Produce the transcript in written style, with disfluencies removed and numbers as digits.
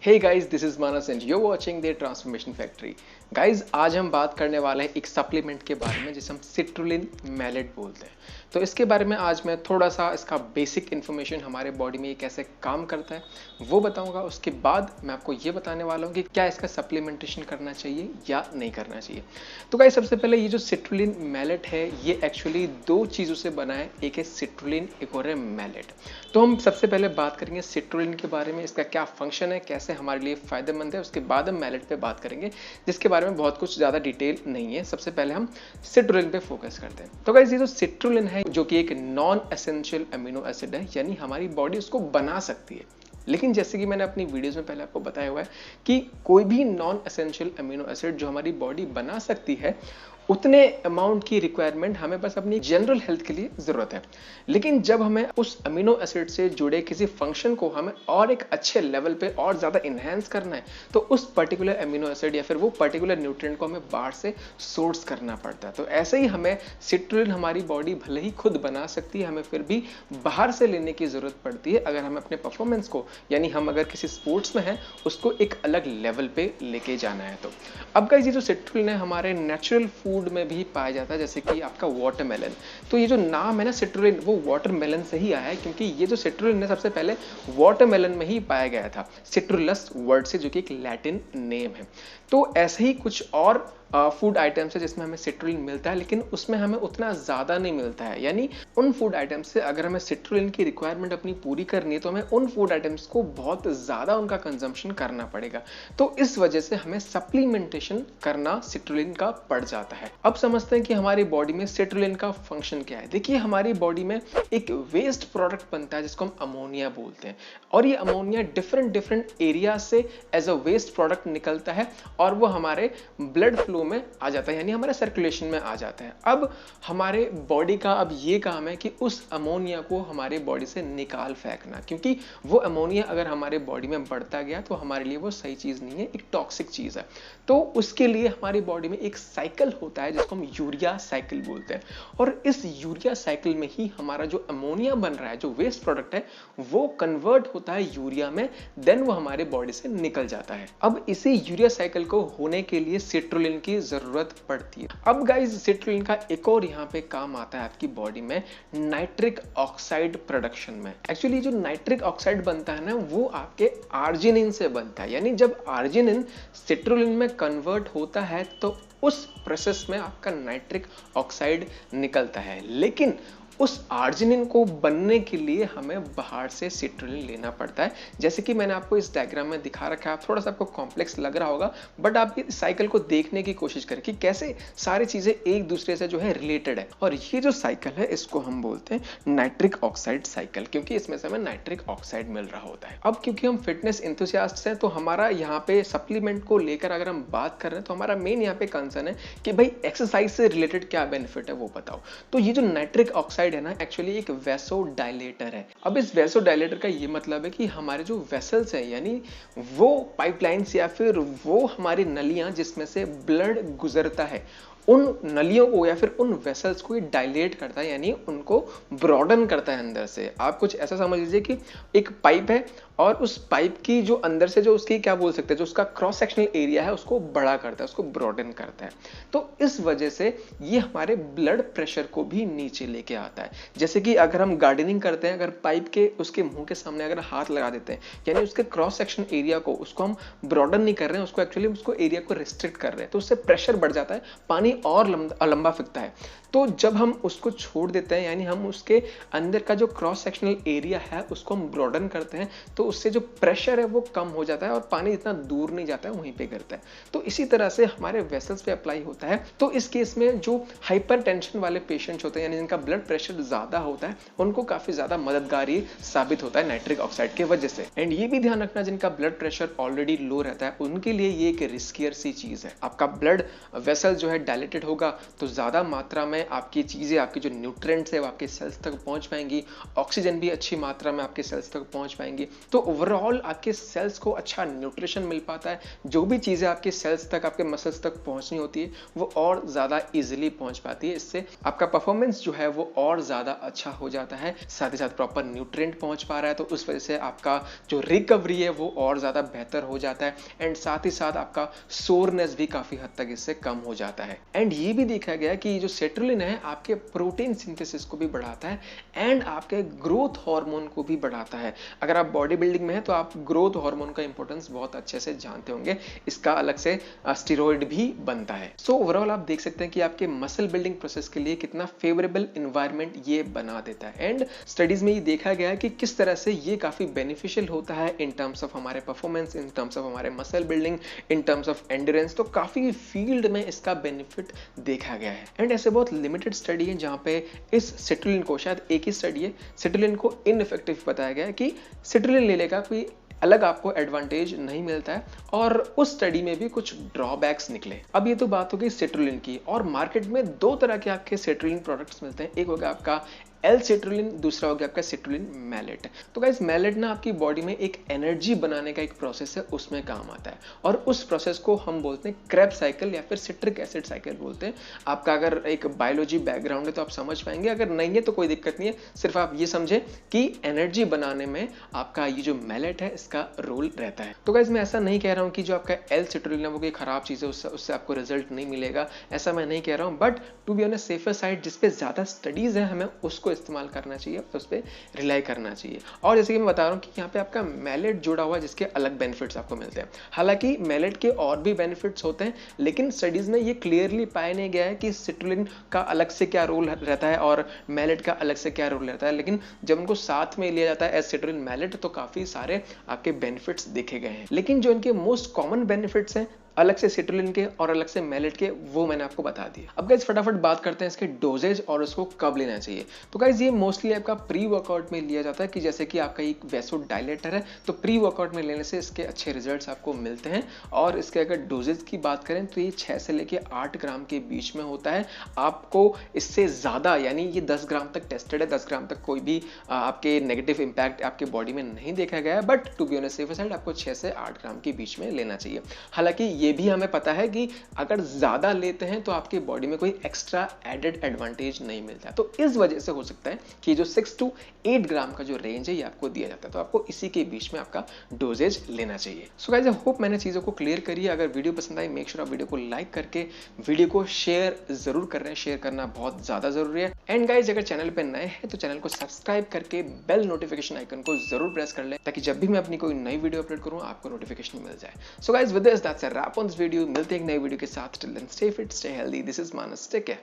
Hey guys, this is Manas and you're watching the transformation factory. Guys, आज हम बात करने वाले हैं एक सप्लीमेंट के बारे में जिसे हम सिट्रुलिन मैलेट बोलते हैं। तो इसके बारे में आज मैं थोड़ा सा इसका बेसिक इन्फॉर्मेशन, हमारे बॉडी में ये कैसे काम करता है वो बताऊंगा। उसके बाद मैं आपको ये बताने वाला हूँ कि क्या इसका सप्लीमेंटेशन करना चाहिए या नहीं करना चाहिए। तो गाइस, सबसे पहले ये जो सिट्रुलिन मैलेट है ये एक्चुअली दो चीज़ों से बना है, एक है सिट्रुलिन, एक और है मैलेट। तो हम सबसे पहले बात करेंगे सिट्रुलिन के बारे में, इसका क्या फंक्शन है, कैसे हमारे लिए फायदेमंद है। उसके बाद हम मैलेट पे बात करेंगे जिसके बारे में बहुत कुछ ज़्यादा डिटेल नहीं है। सबसे पहले हम सिट्रुलिन पे फोकस करते हैं। तो गाइस, ये जो सिट्रुलिन है जो कि एक नॉन एसेंशियल अमीनो एसिड है, यानी हमारी बॉडी उसको बना सकती है। लेकिन जैसे कि मैंने अपनी वीडियोस में पहले आपको बताया हुआ है कि कोई भी नॉन एसेंशियल अमीनो एसिड जो हमारी बॉडी बना सकती है उतने अमाउंट की रिक्वायरमेंट हमें बस अपनी जनरल हेल्थ के लिए जरूरत है। लेकिन जब हमें उस अमीनो एसिड से जुड़े किसी फंक्शन को हमें और एक अच्छे लेवल पे और ज्यादा इनहेंस करना है तो उस पर्टिकुलर अमीनो एसिड या फिर वो पर्टिकुलर न्यूट्रिएंट को हमें बाहर से सोर्स करना पड़ता है। तो ऐसे ही हमें सिट्रुलिन हमारी बॉडी भले ही खुद बना सकती है, हमें फिर भी बाहर से लेने की जरूरत पड़ती है अगर हमें अपने परफॉर्मेंस को, यानी हम अगर किसी स्पोर्ट्स में हैं उसको एक अलग लेवल पे लेके जाना है। तो अब गाइस, ये जो सिट्रुलिन है हमारे नेचुरल फूड में भी पाया जाता है, जैसे कि आपका वाटरमेलन। तो ये जो नाम है ना सिट्रुलिन, वो वाटरमेलन से ही आया है क्योंकि ये जो सिट्रुलिन है सबसे पहले वाटरमेलन में ही पाया गया था, सिट्रुलस वर्ड से, जो कि एक लैटिन नेम है। तो ऐसे ही कुछ और फूड आइटम्स है जिसमें हमें सिट्रुलिन मिलता है, लेकिन उसमें हमें उतना ज्यादा नहीं मिलता है। यानी उन फूड आइटम्स से अगर हमें सिट्रुलिन की रिक्वायरमेंट अपनी पूरी करनी है तो हमें उन फूड आइटम्स को बहुत ज्यादा उनका कंजम्पशन करना पड़ेगा। तो इस वजह से हमें सप्लीमेंटेशन करना सिट्रुलिन का पड़ जाता है। अब समझते हैं कि हमारी बॉडी में सिट्रुलिन का फंक्शन क्या है। देखिए, हमारी बॉडी में एक वेस्ट प्रोडक्ट बनता है जिसको हम अमोनिया बोलते हैं, और ये अमोनिया डिफरेंट एरिया से एज अ वेस्ट प्रोडक्ट निकलता है और वो हमारे ब्लड फ्लो में आ जाता है, यानी हमारे सर्कुलेशन में आ जाता है। अब हमारे बॉडी का अब ये काम है कि उस अमोनिया को हमारे बॉडी से निकाल फेंकना, क्योंकि वो अमोनिया अगर हमारे बॉडी में बढ़ता गया तो हमारे लिए वो सही चीज नहीं है, एक टॉक्सिक चीज है। तो उसके लिए हमारी बॉडी में एक साइकिल होता है जिसको हम यूरिया साइकिल बोलते हैं, और इस यूरिया साइकिल में ही हमारा जो अमोनिया बन रहा है, जो वेस्ट प्रोडक्ट है, वो कन्वर्ट होता है यूरिया में, देन वो हमारे बॉडी से निकल जाता है। अब इसी यूरिया साइकिल को होने के लिए सिट्रुलिन की जरूरत पड़ती है। अब गाइस, सिट्रुलिन का एक और यहाँ पे काम आता है आपकी बॉडी में नाइट्रिक ऑक्साइड प्रोडक्शन में। एक्चुअली जो नाइट्रिक ऑक्साइड बनता है ना, वो आपके आर्जिनिन से बनता है। यानी जब आर्जिनिन सिट्रुलिन में कन्वर्ट होता है तो उस प्रोसेस में आपका नाइट्रिक ऑक्साइड निकलता है। लेकिन उस आर्जिनिन को बनने के लिए हमें बाहर से सिट्रुलिन लेना पड़ता है। जैसे कि मैंने आपको इस डायग्राम में दिखा रखा है, थोड़ा सा आपको कॉम्प्लेक्स लग रहा होगा, बट आप इस साइकिल को देखने की कोशिश करें कि कैसे सारी चीजें एक दूसरे से जो है रिलेटेड है। और ये जो साइकिल है इसको हम बोलते हैं नाइट्रिक ऑक्साइड साइकिल, क्योंकि इसमें से हमें नाइट्रिक ऑक्साइड मिल रहा होता है। अब क्योंकि हम फिटनेस इंथुसियास्ट हैं तो हमारा यहाँ पे सप्लीमेंट को लेकर अगर हम बात कर रहे हैं तो हमारा मेन यहाँ पे कंसर्न है कि भाई एक्सरसाइज से रिलेटेड क्या बेनिफिट है वो बताओ। तो ये जो नाइट्रिक ऑक्साइड है ना, एक्चुअली एक वेसोडाइलेटर है। अब इस वेसोडाइलेटर का ये मतलब है कि हमारे जो वेसल्स है, यानी वो पाइपलाइंस या फिर वो हमारी नलियां जिसमें से ब्लड गुजरता है, उन नलियों को या फिर उन वेसल्स को ये डायलेट करता है, यानी उनको ब्रॉडन करता है अंदर से। आप कुछ ऐसा समझ लीजिए कि एक पाइप है और उस पाइप की जो अंदर से जो उसकी क्या बोल सकते हैं, जो उसका क्रॉस सेक्शनल एरिया है उसको बड़ा करता है, उसको ब्रॉडन करता है। तो इस वजह से ये हमारे ब्लड प्रेशर को भी नीचे लेके आता है। जैसे कि अगर हम गार्डनिंग करते हैं, अगर पाइप के उसके मुंह के सामने अगर हाथ लगा देते हैं, यानी उसके क्रॉस सेक्शन एरिया को, उसको हम ब्रॉडन नहीं कर रहे हैं, उसको एक्चुअली उसको एरिया को रिस्ट्रिक्ट कर रहे हैं, तो उससे प्रेशर बढ़ जाता है, पानी और लंबा फिरता है। तो जब हम उसको छोड़ देते हैं, यानी हम उसके अंदर का जो क्रॉस सेक्शनल एरिया है उसको हम ब्रॉडन करते हैं, तो उससे जो प्रेशर है वो कम हो जाता है और पानी इतना दूर नहीं जाता है, वहीं पे गिरता है। तो इसी तरह से हमारे वेसल्स पे अप्लाई होता है। तो इस केस में जो हाइपरटेंशन वाले पेशेंट्स होते हैं, यानी जिनका ब्लड प्रेशर ज्यादा होता है, उनको काफी ज्यादा मददगारी साबित होता है नाइट्रिक ऑक्साइड की वजह से। एंड ये भी ध्यान रखना, जिनका ब्लड प्रेशर ऑलरेडी लो रहता है उनके लिए ये एक रिस्कियर सी चीज है। आपका ब्लड वेसल जो है डायलेट डाइलेटेड होगा तो ज़्यादा मात्रा में आपकी चीज़ें, आपकी जो न्यूट्रिएंट्स है वो आपके सेल्स तक पहुंच पाएंगी, ऑक्सीजन भी अच्छी मात्रा में आपके सेल्स तक पहुंच पाएंगी। तो ओवरऑल आपके सेल्स को अच्छा न्यूट्रिशन मिल पाता है, जो भी चीज़ें आपके सेल्स तक, आपके मसल्स तक पहुंचनी होती है वो और ज़्यादा ईजिली पहुंच पाती है। इससे आपका परफॉर्मेंस जो है वो और ज़्यादा अच्छा हो जाता है, साथ ही साथ प्रॉपर न्यूट्रिएंट पहुंच पा रहा है तो उस वजह से आपका जो रिकवरी है वो और ज़्यादा बेहतर हो जाता है, एंड साथ ही साथ आपका सोरनेस भी काफ़ी हद तक इससे कम हो जाता है। एंड ये भी देखा गया कि जो सेट्रुलिन है आपके प्रोटीन सिंथेसिस को भी बढ़ाता है एंड आपके ग्रोथ हार्मोन को भी बढ़ाता है। अगर आप बॉडी बिल्डिंग में है तो आप ग्रोथ हार्मोन का इंपॉर्टेंस बहुत अच्छे से जानते होंगे, इसका अलग से स्टेरॉइड भी बनता है। सो ओवरऑल आप देख सकते हैं कि आपके मसल बिल्डिंग प्रोसेस के लिए कितना फेवरेबल एनवायरनमेंट ये बना देता है। एंड स्टडीज में ये देखा गया है कि किस तरह से ये काफी बेनिफिशियल होता है इन टर्म्स ऑफ हमारे परफॉर्मेंस, इन टर्म्स ऑफ हमारे muscle building, in terms of endurance. तो काफी फील्ड में इसका बेनिफिट देखा गया है। एंड ऐसे बहुत लिमिटेड स्टडी है जहां पे इस सिट्रुलिन को, शायद एक ही स्टडी है, सिट्रुलिन को इनइफेक्टिव बताया गया है कि सिट्रुलिन लेने का कोई अलग आपको एडवांटेज नहीं मिलता है, और उस स्टडी में भी कुछ ड्रॉबैक्स निकले। अब ये तो बात हो गई सिट्रुलिन की, और मार्केट में दो तरह के आपके सिट्रुलिन प्रोडक्ट्स मिलते हैं, एक हो गया आपका एल सिट्रुलिन, दूसरा हो गया आपका सिट्रुलिन मैलेट। तो गाइस मैलेट ना आपकी बॉडी में एक एनर्जी बनाने का एक प्रोसेस है, उसमें काम आता है, और उस प्रोसेस को हम बोलते हैं क्रेब्स साइकिल या फिर सिट्रिक एसिड साइकिल बोलते हैं। आपका अगर एक बायोलॉजी बैकग्राउंड है तो आप समझ पाएंगे, अगर नहीं है तो कोई दिक्कत नहीं है, सिर्फ आप ये समझे कि एनर्जी बनाने में आपका ये जो मैलेट है इसका रोल रहता है। तो गाइस मैं ऐसा नहीं कह रहा हूँ कि जो आपका एल सिट्रुलिन है वो कोई खराब चीज है, उससे आपको रिजल्ट नहीं मिलेगा, ऐसा मैं नहीं कह रहा हूँ, but to be on a safer side जिसपे ज्यादा स्टडीज है हमें उसको इस्तेमाल करना चाहिए, उस पर रिलाई करना चाहिए। और जैसे कि मैं बता रहा हूँ कि यहाँ पे आपका मैलेट जुड़ा हुआ है जिसके अलग बेनिफिट्स आपको मिलते हैं। हालांकि मैलेट के और भी बेनिफिट्स होते हैं, लेकिन स्टडीज में ये क्लियरली पाया नहीं गया है कि सिट्रुलिन का अलग से क्या रोल रहता है और मैलेट का अलग से क्या रोल रहता है। लेकिन जब उनको साथ में लिया जाता है एज सिट्रुलिन मैलेट तो काफी सारे आपके बेनिफिट्स देखे गए हैं। लेकिन जो इनके मोस्ट कॉमन बेनिफिट्स हैं अलग से सिट्रुलिन के और अलग से मैलेट के, वो मैंने आपको बता दिया। अब गाइस फटाफट बात करते हैं इसके डोजेज और उसको कब लेना चाहिए। तो गाइस ये मोस्टली आपका प्री वर्कआउट में लिया जाता है, कि जैसे कि आपका एक वैसोडाइलेटर है तो प्री वर्कआउट में लेने से इसके अच्छे रिजल्ट्स आपको मिलते हैं। और इसके अगर डोजेज की बात करें तो ये 6 से लेके 8 ग्राम के बीच में होता है। आपको इससे ज्यादा, यानी ये 10 ग्राम तक टेस्टेड है, 10 ग्राम तक कोई भी आपके नेगेटिव इंपैक्ट आपके बॉडी में नहीं देखा गया है, but to be on a safer side आपको 6 से 8 ग्राम के बीच में लेना चाहिए। हालांकि ये भी हमें पता है कि अगर ज्यादा लेते हैं तो आपके बॉडी में कोई एक्स्ट्रा एडेड एडवांटेज नहीं मिलता, तो इस वजह से हो सकता है कि जो 6 to 8 ग्राम का जो रेंज है ये आपको दिया जाता है, तो आपको इसी के बीच में आपका डोजेज लेना चाहिए। सो गाइस आई होप मैंने चीजों को क्लियर करी है। अगर वीडियो पसंद आई मेक श्योर आप वीडियो को लाइक करके वीडियो को शेयर जरूर कर रहे हैं, शेयर करना बहुत ज्यादा जरूरी है। एंड गाइस अगर चैनल पे नए हैं तो चैनल को सब्सक्राइब करके बेल नोटिफिकेशन आइकन को जरूर प्रेस कर लें, ताकि जब भी मैं अपनी कोई नई वीडियो अपलोड करूं आपको नोटिफिकेशन मिल जाए। So guys with this that's a wrap on this video, मिलते हैं एक नई वीडियो के साथ। Till then stay fit, stay healthy, this is Manas, take care.